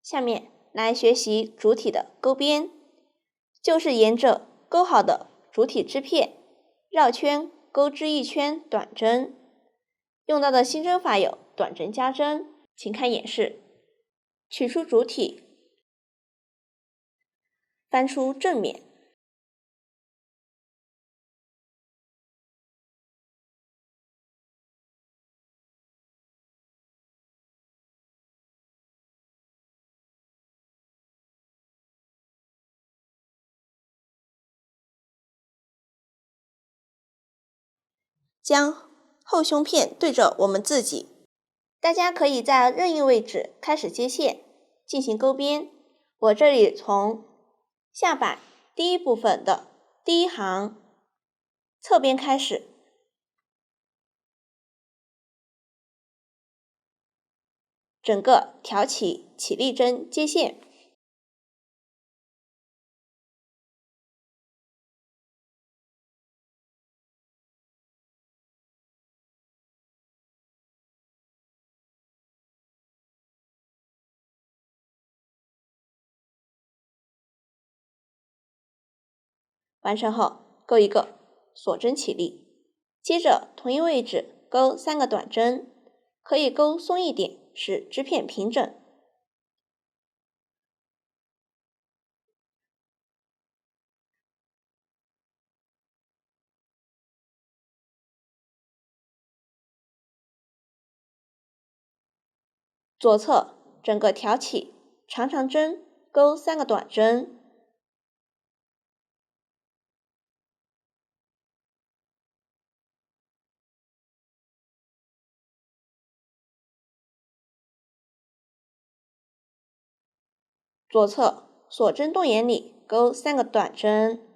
下面来学习主体的钩边，就是沿着钩好的主体织片绕圈钩织一圈短针。用到的新针法有短针加针，请看演示。取出主体，翻出正面，将后胸片对着我们自己。大家可以在任意位置开始接线，进行钩边。我这里从下摆第一部分的第一行侧边开始，整个挑起起立针接线，完成后钩一个锁针起立，接着同一位置钩3个短针，可以钩松一点，使织片平整。左侧整个挑起长长针，钩3个短针，左侧锁针洞眼里钩3个短针，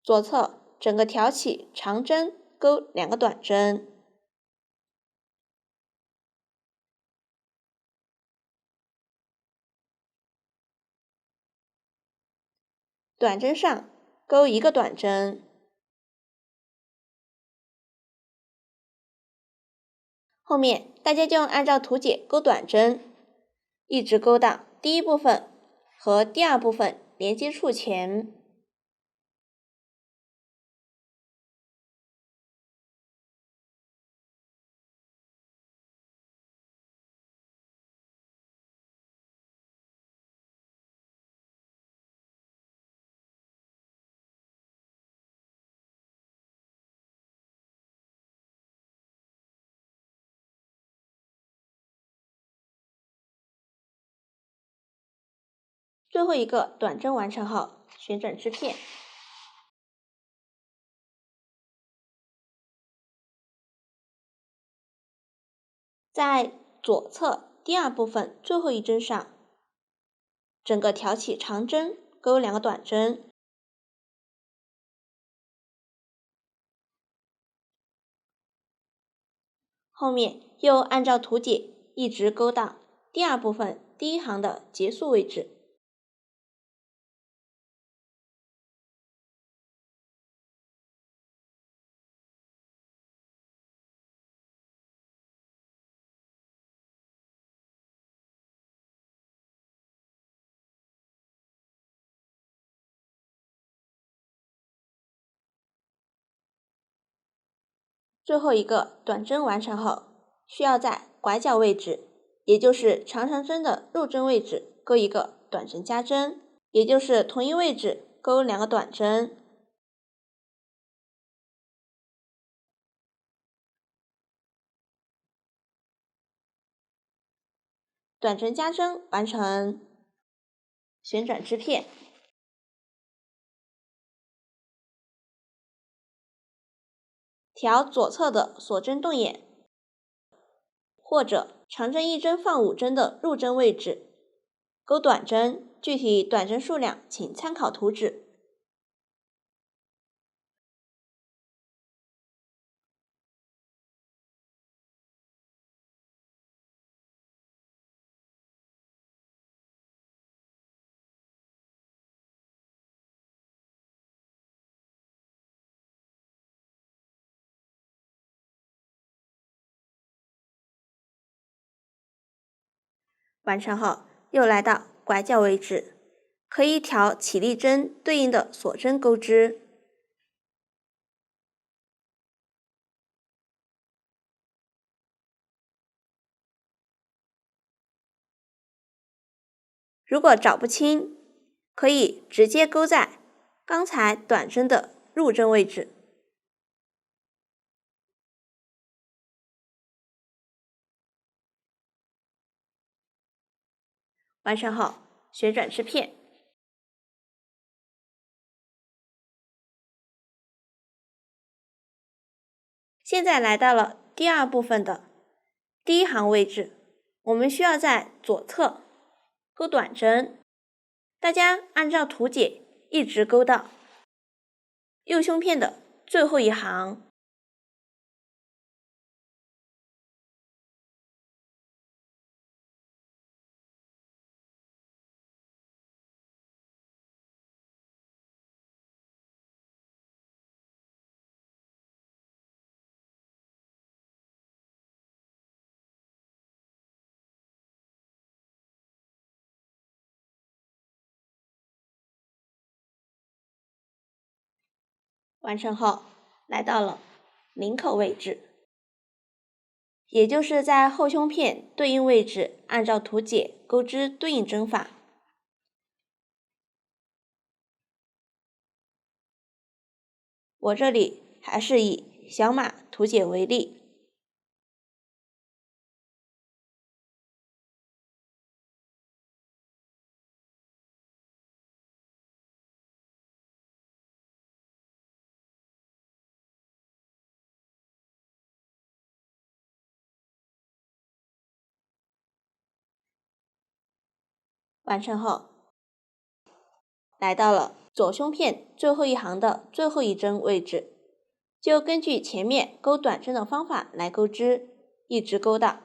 左侧整个挑起长针，钩2个短针，短针上钩1个短针，后面大家就按照图解钩短针，一直钩到第一部分和第二部分连接处前。最后一个短针完成后，旋转织片，在左侧第二部分最后一针上，整个挑起长针，钩2个短针，后面又按照图解一直钩到第二部分第一行的结束位置。最后一个短针完成后，需要在拐角位置，也就是长长针的入针位置钩一个短针加针，也就是同一位置钩2个短针，短针加针完成。旋转织片，调左侧的锁针洞眼，或者长针一针放5针的入针位置，钩短针，具体短针数量请参考图纸。完成后，又来到拐角位置，可以调起立针对应的锁针钩织。如果找不清，可以直接钩在刚才短针的入针位置。完成后，旋转织片。现在来到了第二部分的第一行位置，我们需要在左侧钩短针，大家按照图解一直钩到右胸片的最后一行。完成后，来到了领口位置，也就是在后胸片对应位置，按照图解钩织对应针法。我这里还是以小码图解为例。完成后，来到了左胸片最后一行的最后一针位置，就根据前面钩短针的方法来钩织，一直钩到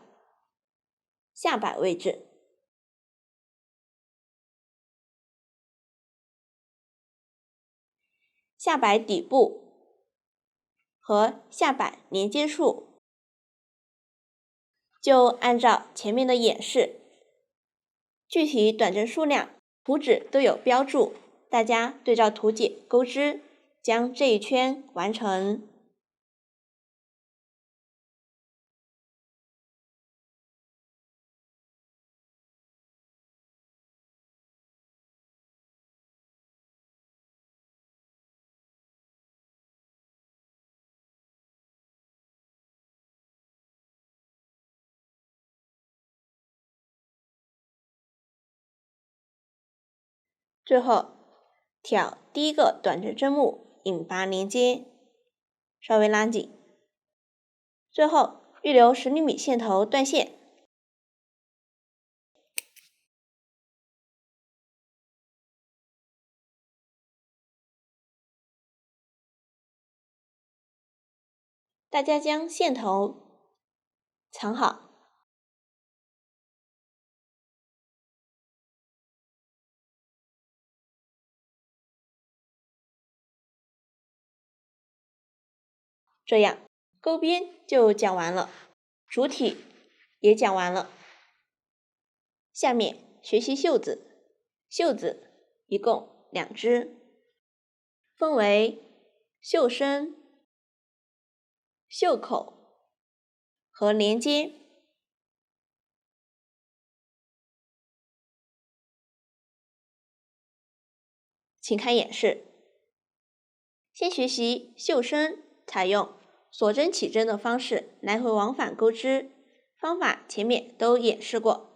下摆位置。下摆底部和下摆连接处，就按照前面的演示，具体短针数量图纸都有标注，大家对照图解钩织，将这一圈完成。最后挑第一个短针针目引拔连接，稍微拉紧，最后预留10厘米线头断线。大家将线头藏好。这样钩边就讲完了，主体也讲完了。下面学习袖子，袖子一共2只，分为袖身、袖口和连接。请看演示。先学习袖身，采用锁针起针的方式来回往返钩织，方法前面都演示过。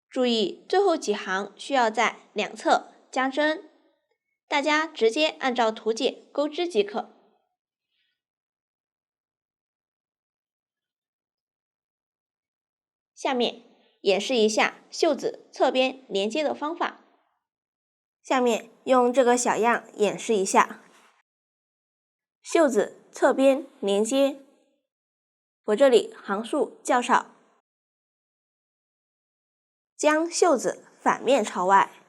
注意最后几行需要在两侧加针，大家直接按照图解钩织即可。下面演示一下袖子侧边连接的方法。下面用这个小样演示一下袖子侧边连接。我这里行数较少，将袖子反面朝外，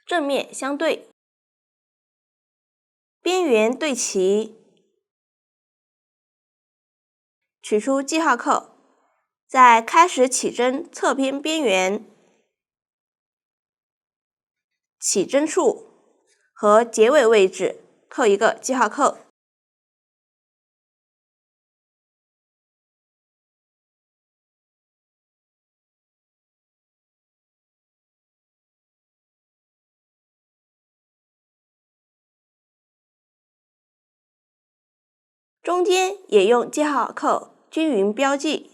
正面相对，边缘对齐，取出记号扣，在开始起针侧边边缘、起针处和结尾位置扣一个记号扣。中间也用记号扣均匀标记。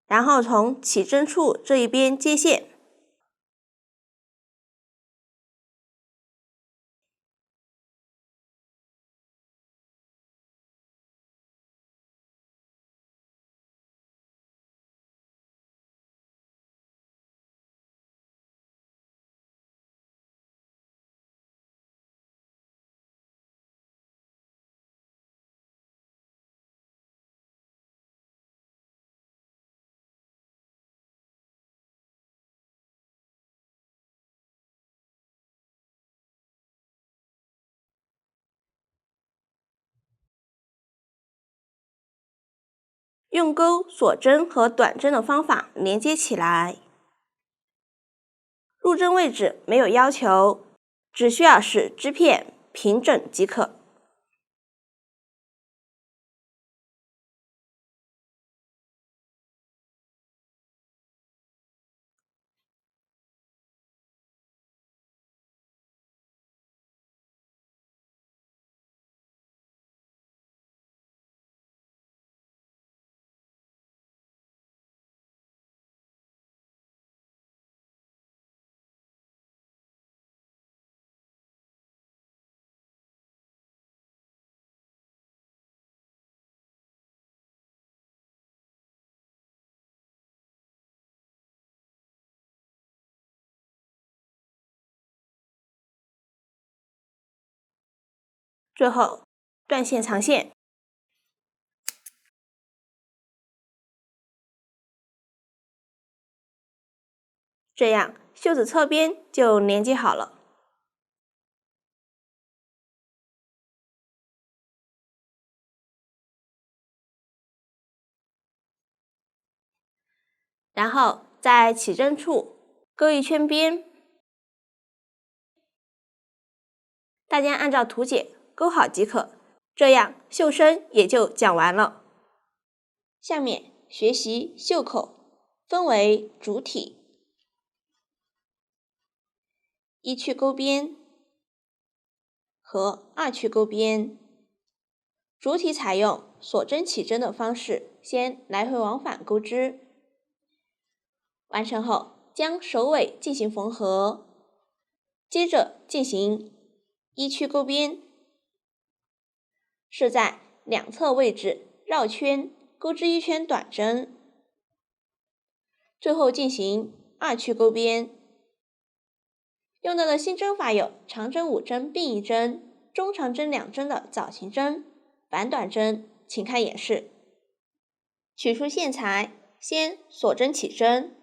然后从起针处这一边接线，用钩锁针和短针的方法连接起来。入针位置没有要求，只需要使织片平整即可。最后断线藏线，这样袖子侧边就连接好了。然后在起针处钩一圈边，大家按照图解钩好即可。这样绣身也就讲完了。下面学习袖口，分为主体、一区钩边和二区钩边。主体采用锁针起针的方式，先来回往返钩织，完成后将首尾进行缝合，接着进行一区钩边，是在两侧位置绕圈钩织一圈短针，最后进行二区钩边。用到的新针法有长针5针并1针、中长针2针的枣形针、反短针，请看演示。取出线材，先锁针起针，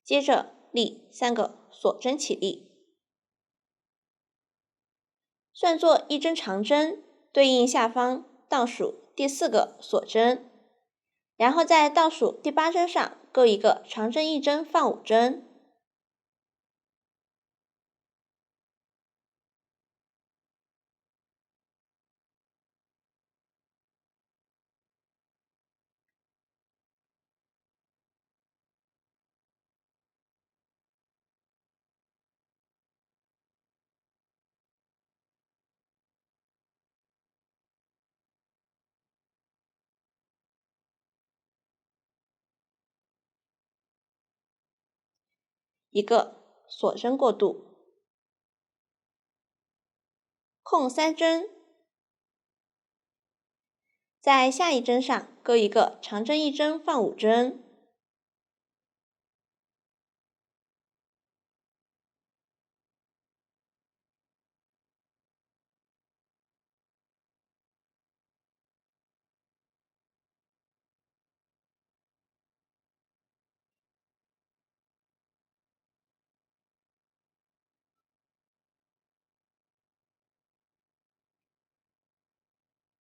接着立3个锁针起立，算作1针长针，对应下方倒数第4个锁针，然后在倒数第8针上钩一个长针1针放5针。一个锁针过渡。空3针，在下一针上钩一个长针1针放5针。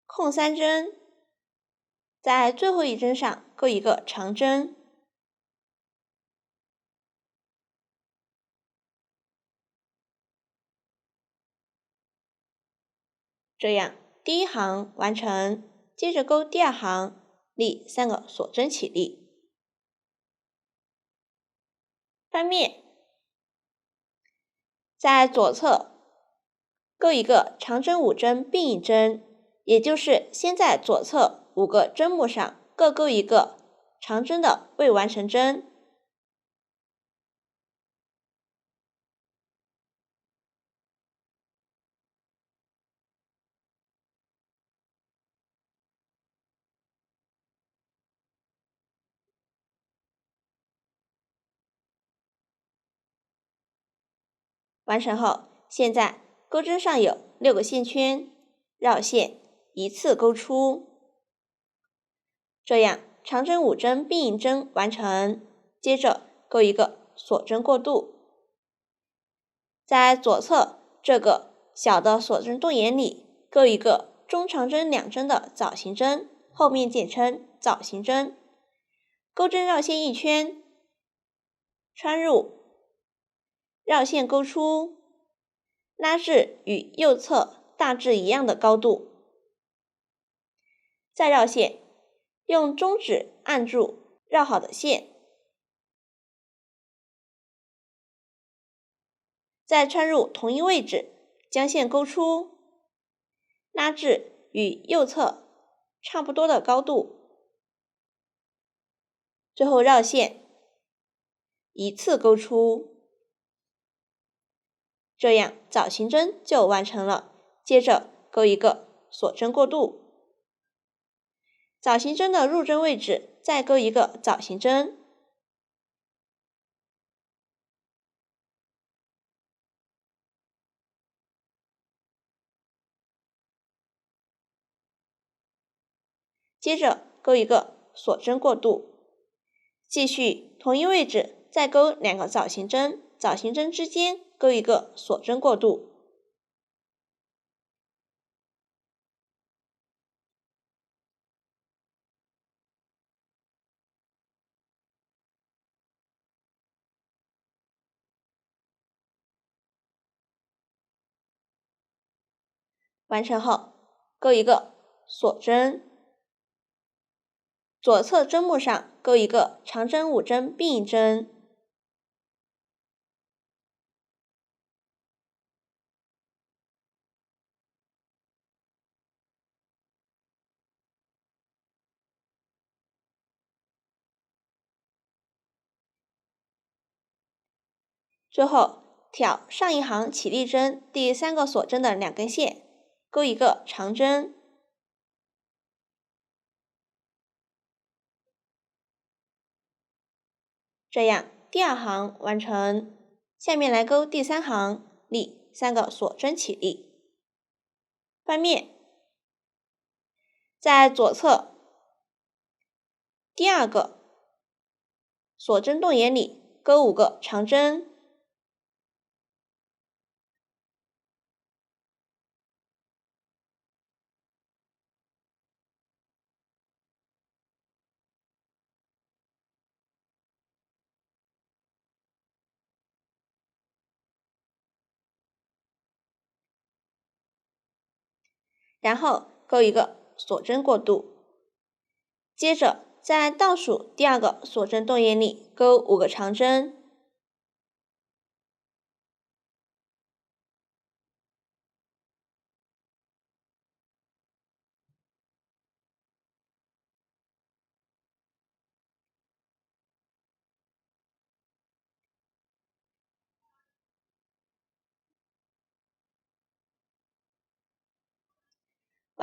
空3针，在最后一针上钩一个长针。这样第一行完成，接着钩第二行，立3个锁针起立。翻面，在左侧钩一个长针5针并1针，也就是先在左侧5个针目上各钩一个长针的未完成针。完成后，现在钩针上有6个线圈，绕线一次钩出。这样长针5针并1针完成，接着钩一个锁针过渡。在左侧这个小的锁针洞眼里钩一个中长针2针的枣形针，后面简称枣形针。钩针绕线1圈，穿入，绕线钩出，拉至与右侧大致一样的高度，再绕线，用中指按住绕好的线，再穿入同一位置，将线钩出，拉至与右侧差不多的高度，最后绕线，一次钩出。这样枣形针就完成了。接着钩一个锁针过渡，枣形针的入针位置再钩一个枣形针。接着钩一个锁针过渡，继续同一位置再钩2个枣形针，枣形针之间钩一个锁针过渡。完成后，钩一个锁针，左侧针目上钩一个长针5针并1针。最后挑上一行起立针第3个锁针的2根线，钩一个长针。这样第2行完成，下面来钩第3行，立3个锁针起立。翻面，在左侧第2个锁针洞眼里钩5个长针。然后钩一个锁针过渡，接着在倒数第2个锁针洞眼里钩5个长针。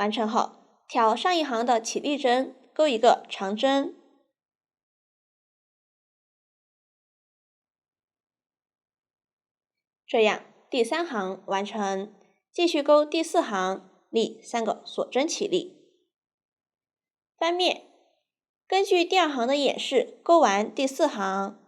完成后，挑上一行的起立针钩一个长针，这样第3行完成。继续钩第4行，立3个锁针起立。翻面，根据第2行的演示钩完第4行。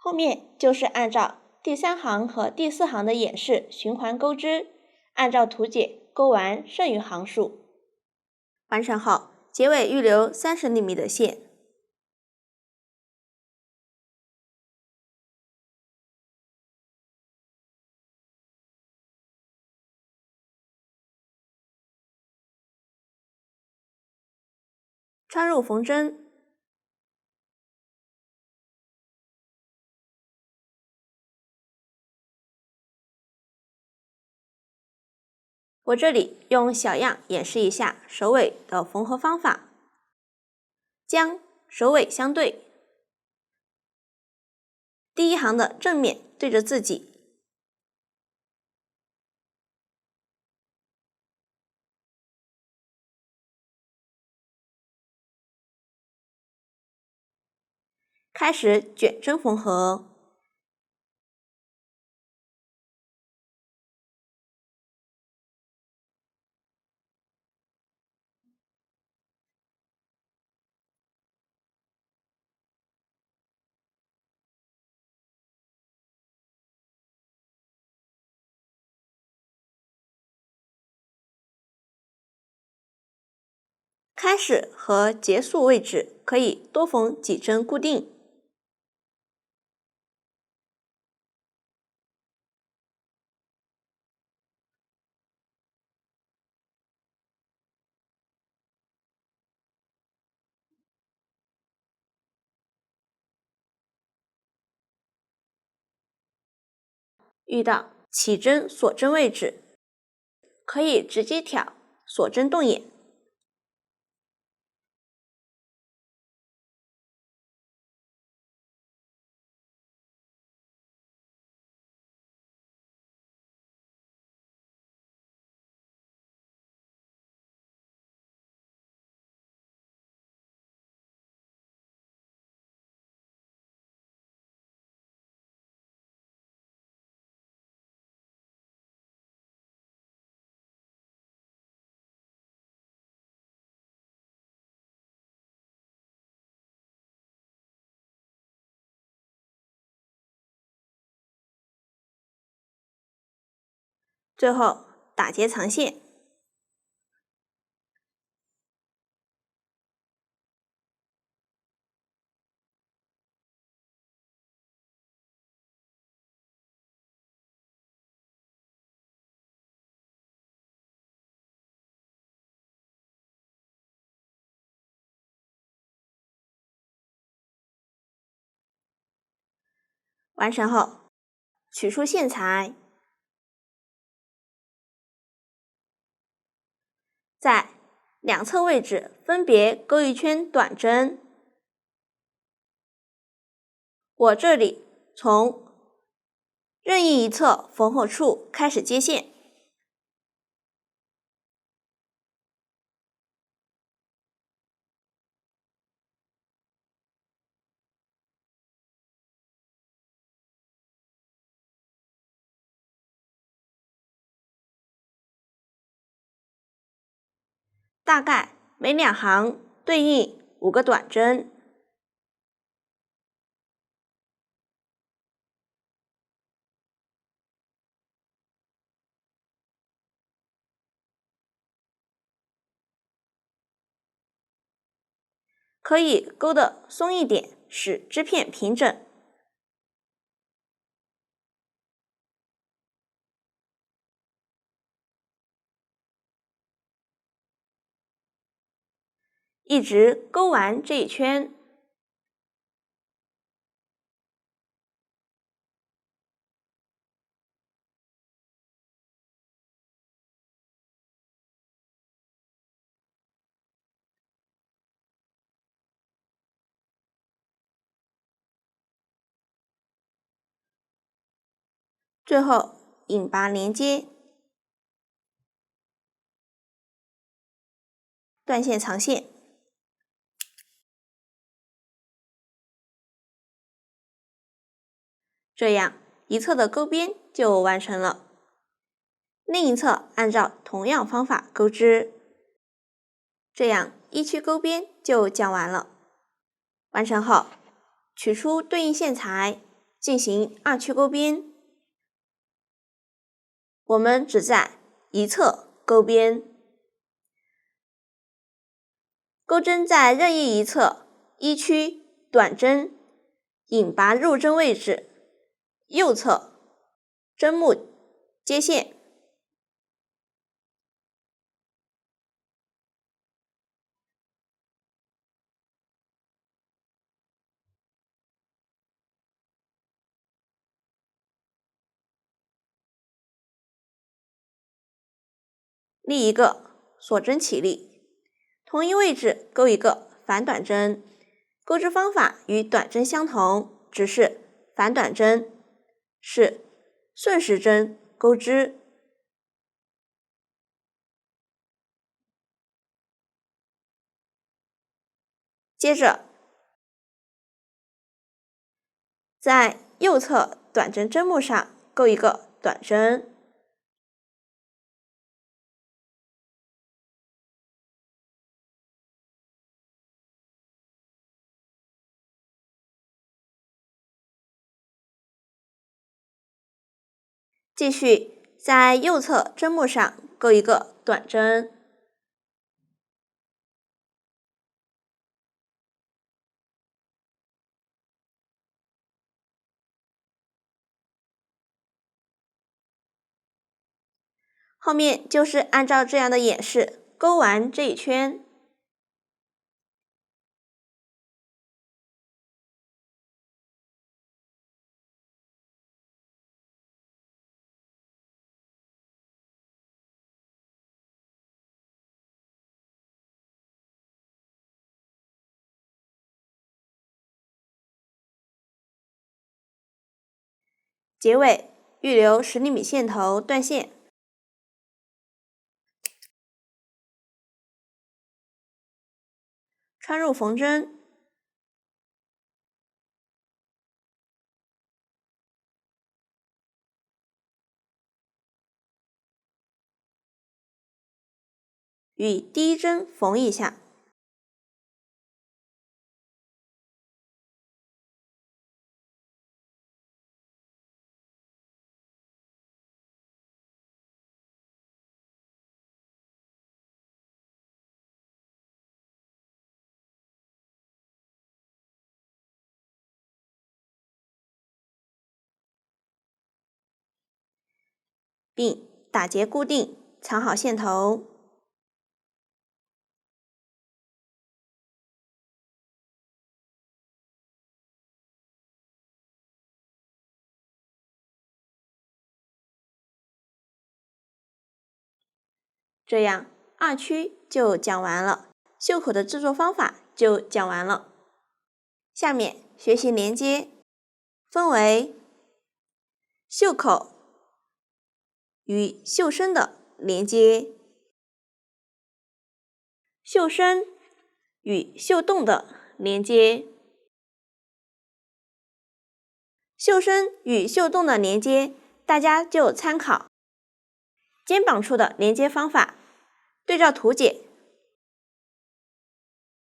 后面就是按照第3行和第4行的演示循环钩织，按照图解钩完剩余行数。完成后，结尾预留30厘米的线。穿入缝针，我这里用小样演示一下首尾的缝合方法。将首尾相对，第1行的正面对着自己，开始卷针缝合。开始和结束位置可以多缝几针固定。遇到起针锁针位置，可以直接挑锁针动眼。最后打结藏线。完成后，取出线材，在两侧位置分别钩一圈短针。我这里从任意一侧缝合处开始接线，大概每2行对应5个短针。可以钩得松一点，使织片平整。一直勾完这一圈。最后引拔连接，断线藏线，这样一侧的钩边就完成了。另一侧按照同样方法钩织，这样一区钩边就讲完了。完成后，取出对应线材，进行二区钩边。我们只在一侧钩边，钩针在任意一侧一区短针引拔入针位置，右侧针目接线。立一个锁针起立，同一位置钩一个反短针，钩织方法与短针相同，只是反短针是顺时针钩织。接着，在右侧短针针目上钩一个短针，继续在右侧针目上钩一个短针，后面就是按照这样的演示钩完这一圈。结尾预留10厘米线头断线，穿入缝针，与第一针缝一下，并打结固定，藏好线头。这样二区就讲完了，袖口的制作方法就讲完了。下面学习连接，分为袖口与袖身的连接，袖身与袖洞的连接，袖身与袖洞的连接，大家就参考肩膀处的连接方法，对照图解，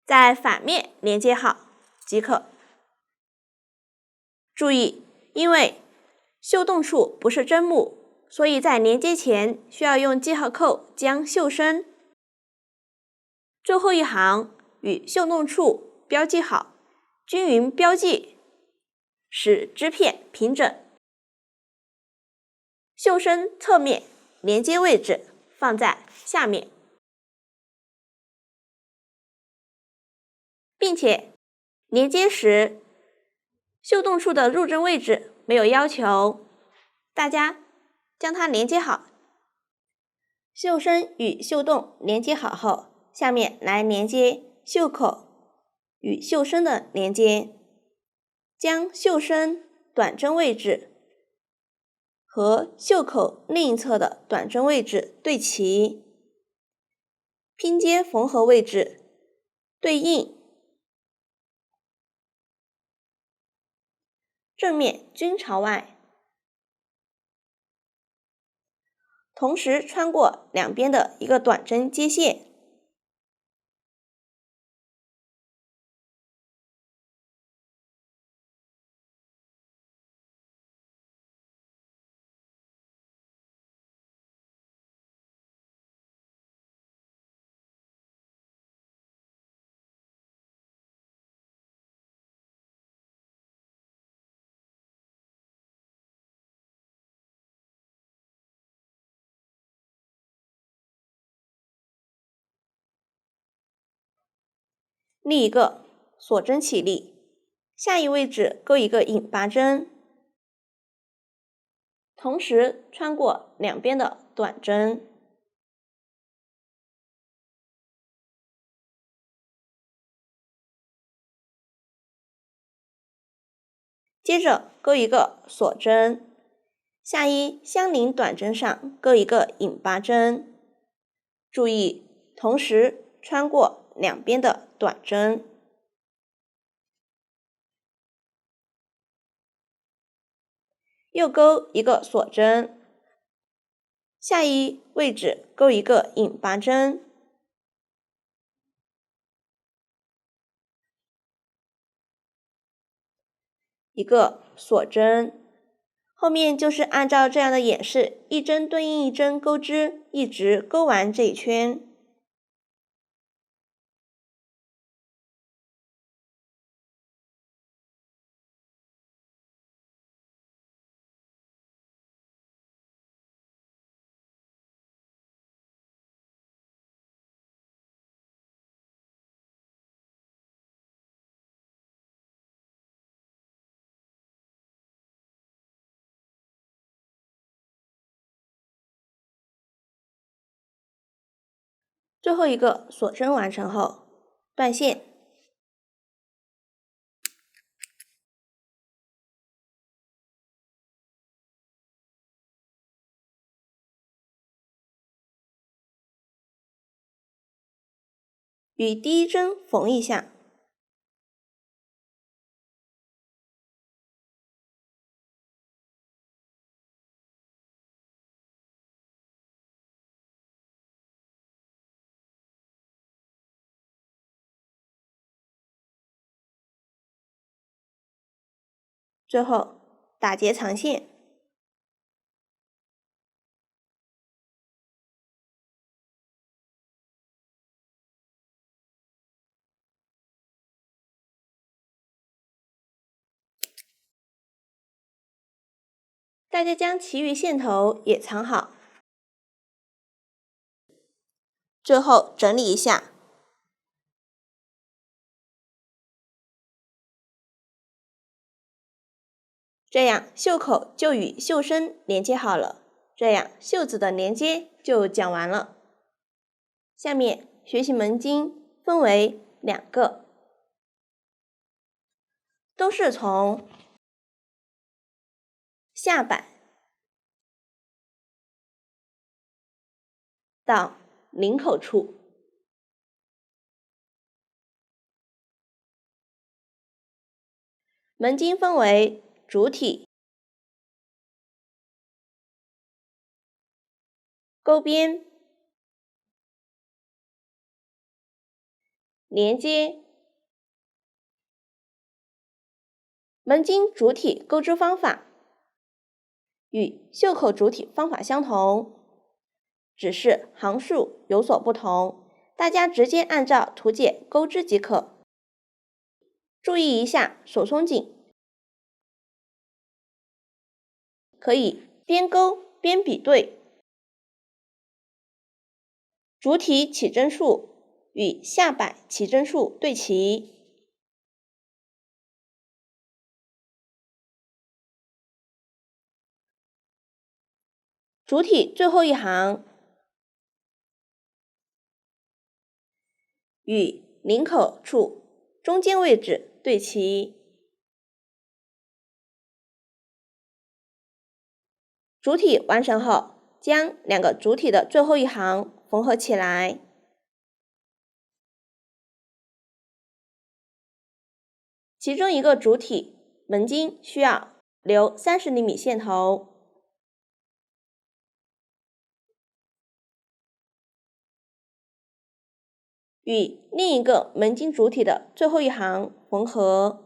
在反面连接好即可。注意，因为袖洞处不是针目，所以在连接前需要用记号扣将袖身最后一行与袖洞处标记好，均匀标记，使织片平整。袖身侧面连接位置放在下面。并且连接时绣洞处的入针位置没有要求，大家将它连接好。绣身与绣洞连接好后，下面来连接袖口与绣身的连接，将绣身短针位置和袖口另一侧的短针位置对齐，拼接缝合位置对应，正面均朝外，同时穿过两边的一个短针接线。另一个锁针起立，下一位置钩一个引拔针，同时穿过两边的短针。接着钩一个锁针，下一相邻短针上钩一个引拔针，注意同时穿过两边的短针。又钩一个锁针，下一位置钩一个引拔针，一个锁针，后面就是按照这样的演示，一针对应一针钩织，一直钩完这一圈。最后一个锁针完成后，断线。与第一针缝一下，最后打结长线。大家将其余线头也藏好。最后整理一下，这样袖口就与袖身连接好了，这样袖子的连接就讲完了。下面学习门襟分为两个，都是从下摆到领口处，门襟分为主体、钩边、连接。门襟主体钩织方法与袖口主体方法相同，只是行数有所不同，大家直接按照图解钩织即可。注意一下手松紧，可以边钩边比对。主体起针数与下摆起针数对齐，主体最后一行与领口处中间位置对齐。主体完成后，将两个主体的最后一行缝合起来。其中一个主体门襟需要留30厘米线头，与另一个门襟主体的最后一行缝合。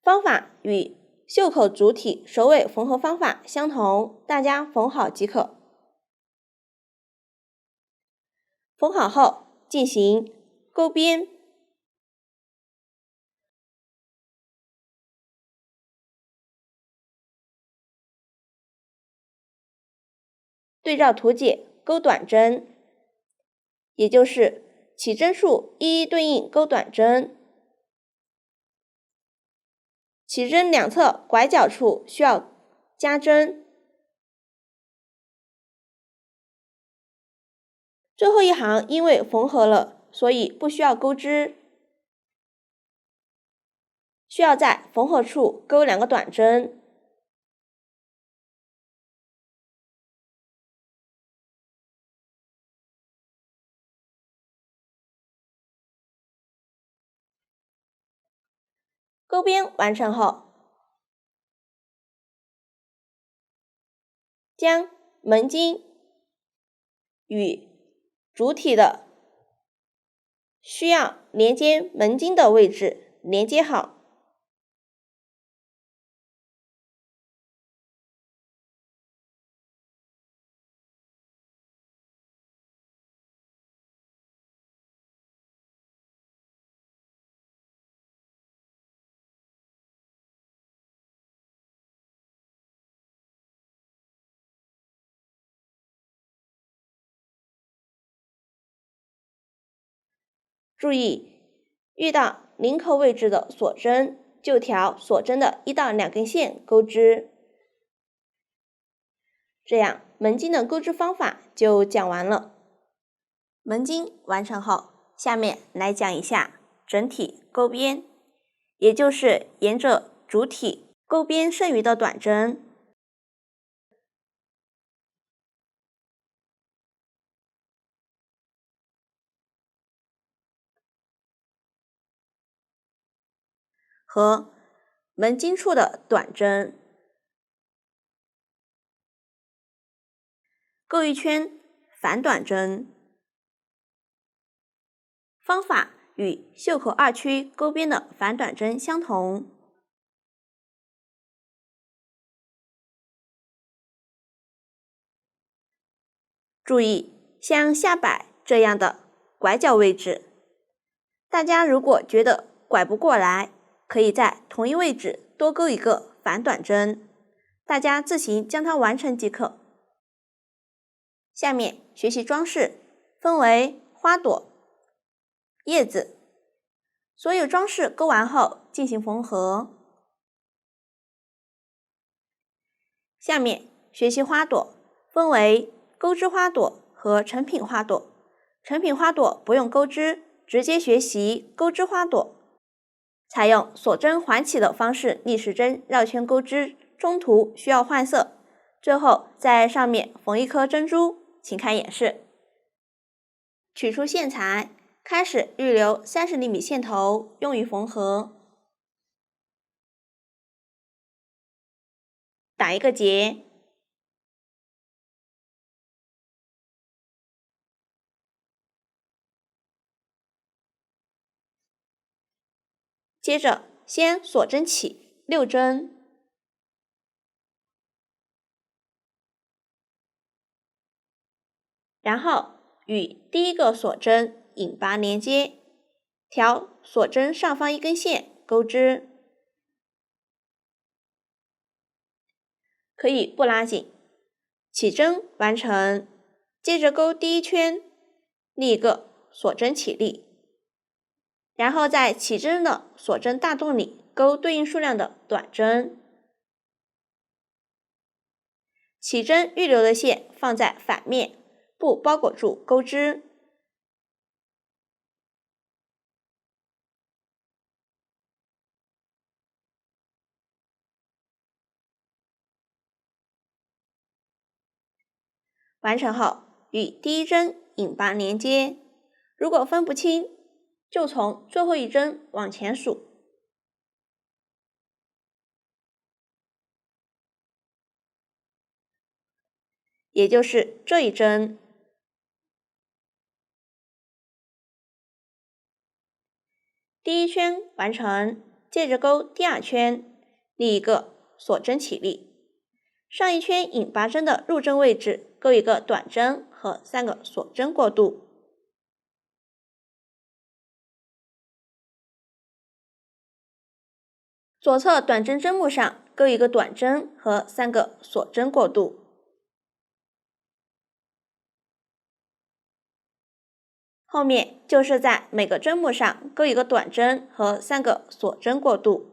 方法与袖口主体首尾缝合方法相同，大家缝好即可。缝好后进行钩边，对照图解钩短针，也就是起针数一一对应钩短针。起针两侧拐角处需要加针，最后一行因为缝合了，所以不需要钩织，需要在缝合处钩2个短针。钩边完成后，将门襟与主体的需要连接门襟的位置连接好。注意，遇到领口位置的锁针，就调锁针的1到2根线钩织。这样门襟的钩织方法就讲完了。门襟完成后，下面来讲一下整体钩边，也就是沿着主体钩边剩余的短针。和门襟处的短针，钩一圈反短针。方法与袖口2区钩边的反短针相同。注意像下摆这样的拐角位置，大家如果觉得拐不过来，可以在同一位置多钩一个反短针，大家自行将它完成即可。下面学习装饰，分为花朵、叶子，所有装饰钩完后进行缝合。下面学习花朵，分为钩织花朵和成品花朵。成品花朵不用钩织，直接学习钩织花朵。采用锁针环起的方式逆时针绕圈钩织，中途需要换色，最后在上面缝一颗珍珠，请看演示。取出线材，开始预留30厘米线头用于缝合，打一个结，接着先锁针起6针，然后与第一个锁针引拔连接，调锁针上方1根线钩织，可以不拉紧。起针完成，接着钩第1圈，另一个锁针起立，然后在起针的锁针大洞里钩钩对应数量的短针。起针预留的线放在反面，不包裹住钩织。完成后，与第一针引拔连接。如果分不清，就从最后一针往前数，也就是这一针。第一圈完成，接着钩第二圈，另一个锁针起立。上一圈引拔针的入针位置钩一个短针和3个锁针过渡。左侧短针针目上钩一个短针和3个锁针过渡。后面就是在每个针目上钩一个短针和3个锁针过渡。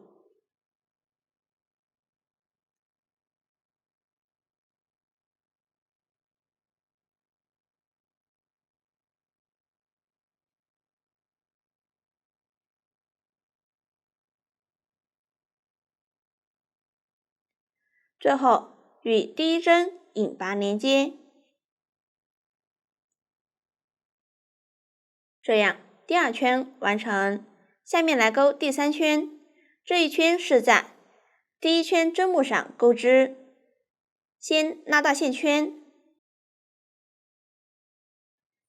最后与第一针引拔连接，这样第二圈完成。下面来钩第三圈，这一圈是在第一圈针目上钩织，先拉大线圈，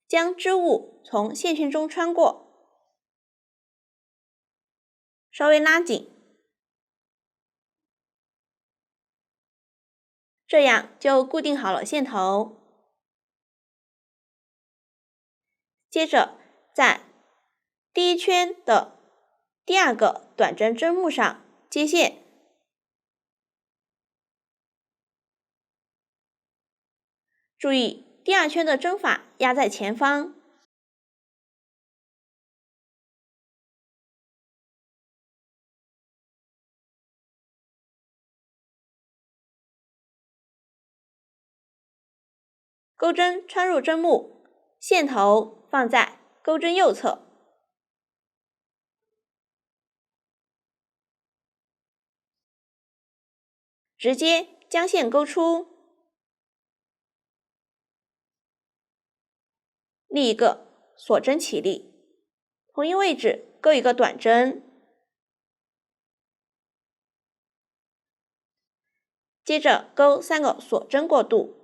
将织物从线圈中穿过，稍微拉紧，这样就固定好了线头。接着在第一圈的第2个短针针目上接线，注意第2圈的针法压在前方，钩针穿入针目，线头放在钩针右侧，直接将线钩出。另一个锁针起立，同一位置钩一个短针，接着钩3个锁针过渡。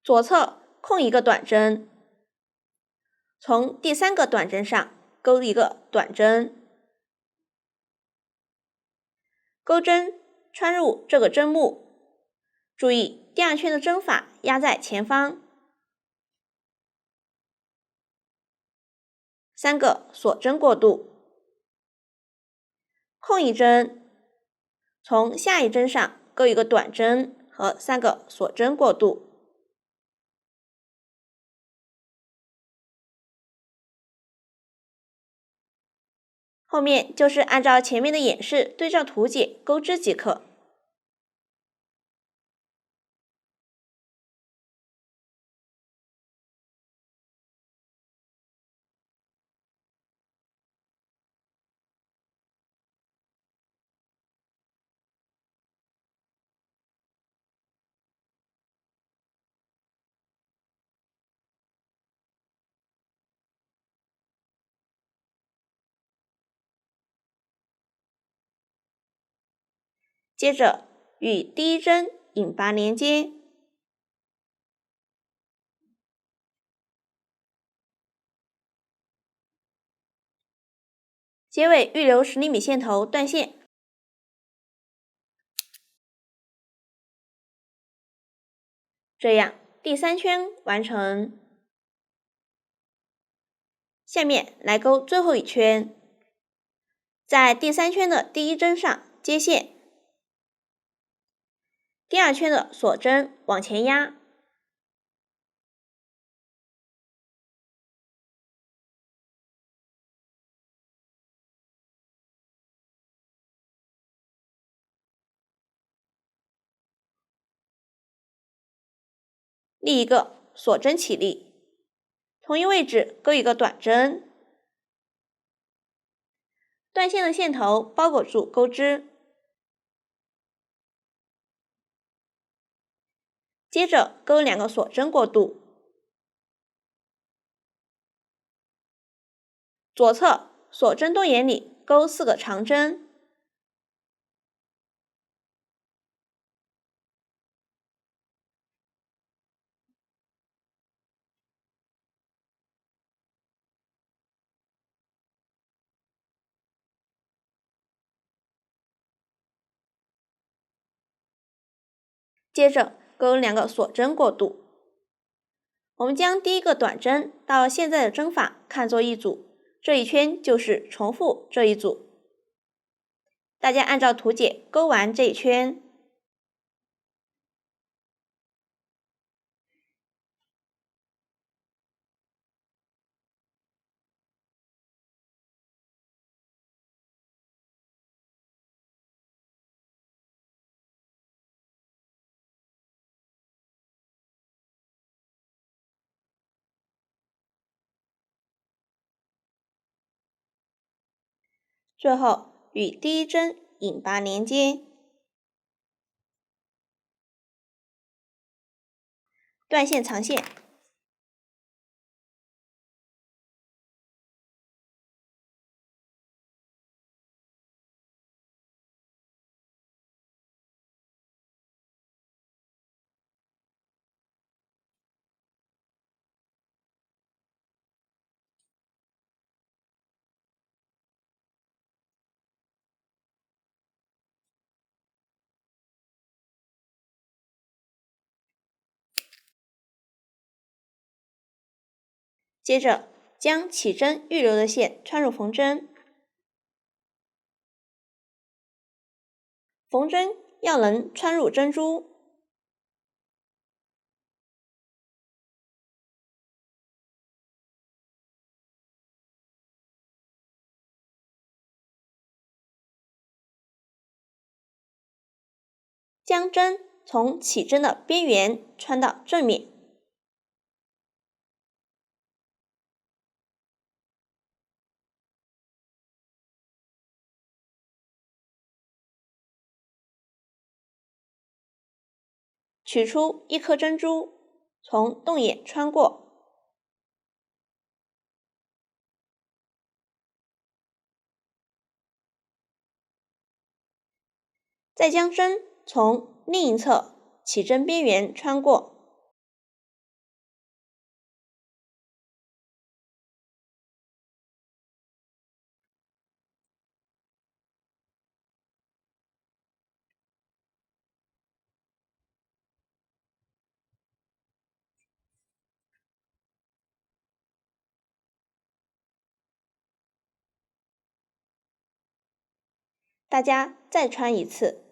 左侧空一个短针，从第3个短针上钩一个短针，钩针穿入这个针目，注意第2圈的针法压在前方，3个锁针过渡，空一针，从下一针上钩一个短针和3个锁针过渡。后面就是按照前面的演示对照图解钩织即可。接着与第一针引拔连接，结尾预留10厘米线头断线，这样第3圈完成。下面来钩最后一圈，在第3圈的第一针上接线，第2圈的锁针往前压，立一个锁针起立，同一位置钩一个短针，断线的线头包裹住钩织，接着钩2个锁针过渡，左侧锁针多眼里钩4个长针，接着钩2个锁针过渡。我们将第一个短针到现在的针法看作一组，这一圈就是重复这一组。大家按照图解钩完这一圈。最后与第一针引拔连接，断线藏线。接着将起针预留的线穿入缝针，缝针要能穿入珍珠，将针从起针的边缘穿到正面，取出1颗珍珠，从洞眼穿过，再将针从另一侧起针边缘穿过，大家再穿一次。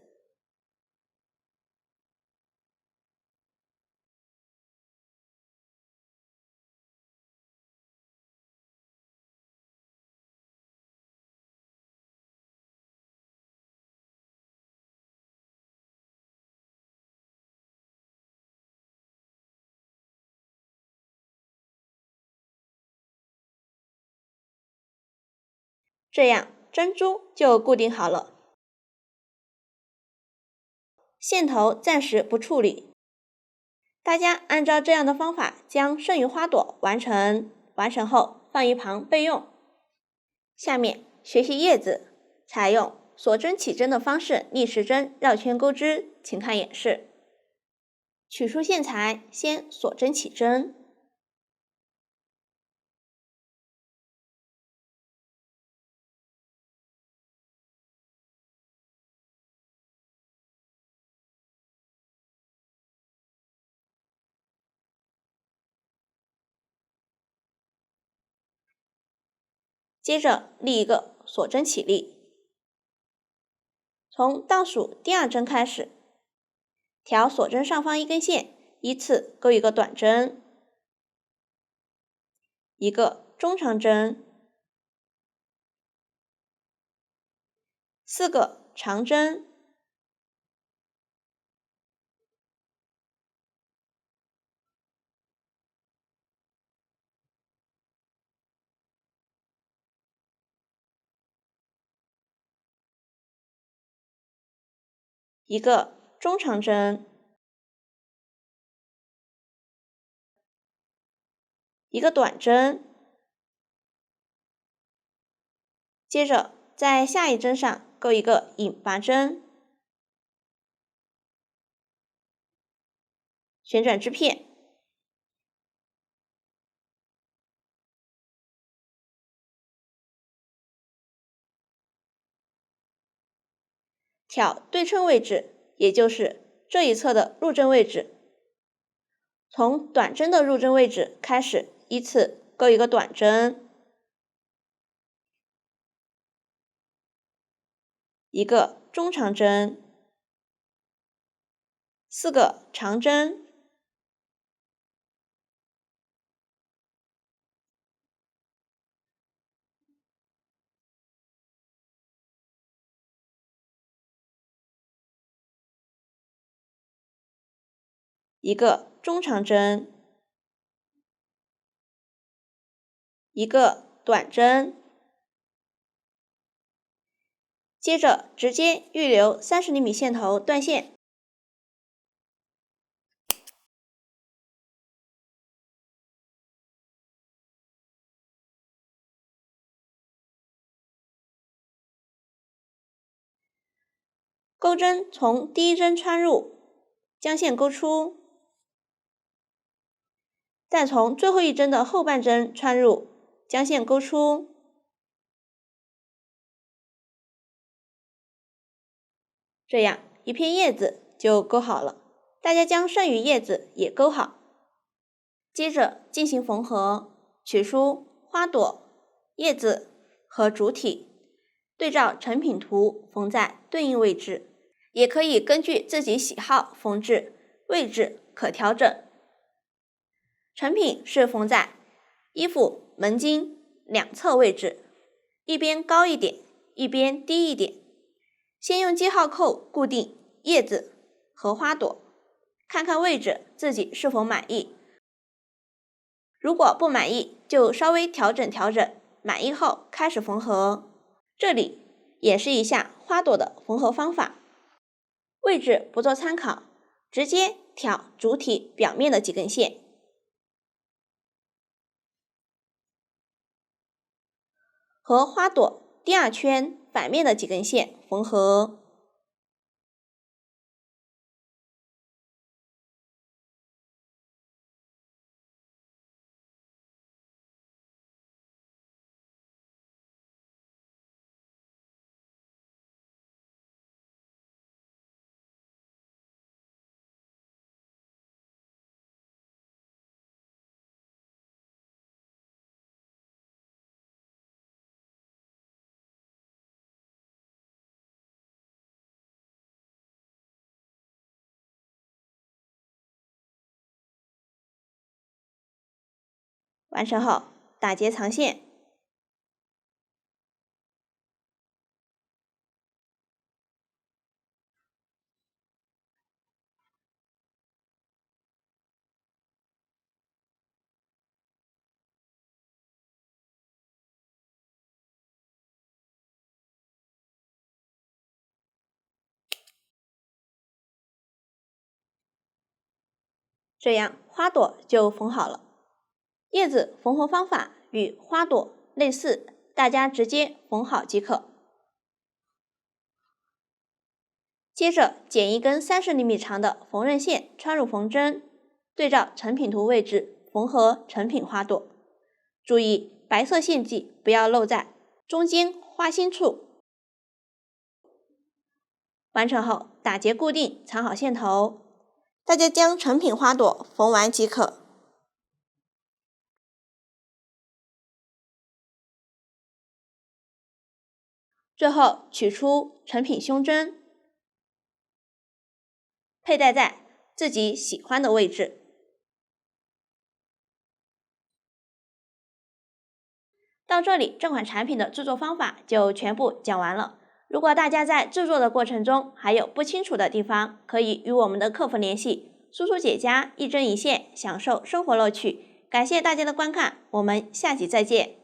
这样珍珠就固定好了，线头暂时不处理。大家按照这样的方法将剩余花朵完成，完成后放一旁备用。下面学习叶子，采用锁针起针的方式逆时针绕圈钩织，请看演示。取出线材，先锁针起针，接着立一个锁针起立，从倒数第2针开始，调锁针上方1根线，依次钩一个短针，一个中长针，4个长针，一个中长针，一个短针，接着在下一针上钩一个引拔针，旋转织片，挑对称位置，也就是这一侧的入针位置。从短针的入针位置开始，依次钩一个短针，一个中长针，4个长针，一个中长针，一个短针，接着直接预留30厘米线头断线。钩针从第一针穿入，将线钩出，再从最后一针的后半针穿入，将线钩出。这样一片叶子就钩好了，大家将剩余叶子也钩好。接着进行缝合，取出花朵、叶子和主体，对照成品图缝在对应位置，也可以根据自己喜好缝制，位置可调整。成品是缝在衣服门襟两侧位置，一边高一点，一边低一点。先用记号扣固定叶子和花朵，看看位置自己是否满意。如果不满意，就稍微调整调整，满意后开始缝合。这里演示一下花朵的缝合方法，位置不做参考，直接挑主体表面的几根线，和花朵第二圈反面的几根线缝合。完成后打结藏线。这样花朵就缝好了。叶子缝合方法与花朵类似，大家直接缝好即可。接着剪一根30厘米长的缝纫线穿入缝针，对照成品图位置缝合成品花朵。注意白色线迹不要露在中间花心处。完成后打结固定，藏好线头。大家将成品花朵缝完即可。最后取出成品胸针，佩戴在自己喜欢的位置。到这里，这款产品的制作方法就全部讲完了。如果大家在制作的过程中还有不清楚的地方，可以与我们的客服联系，叔叔姐家一针一线，享受生活乐趣。感谢大家的观看，我们下集再见。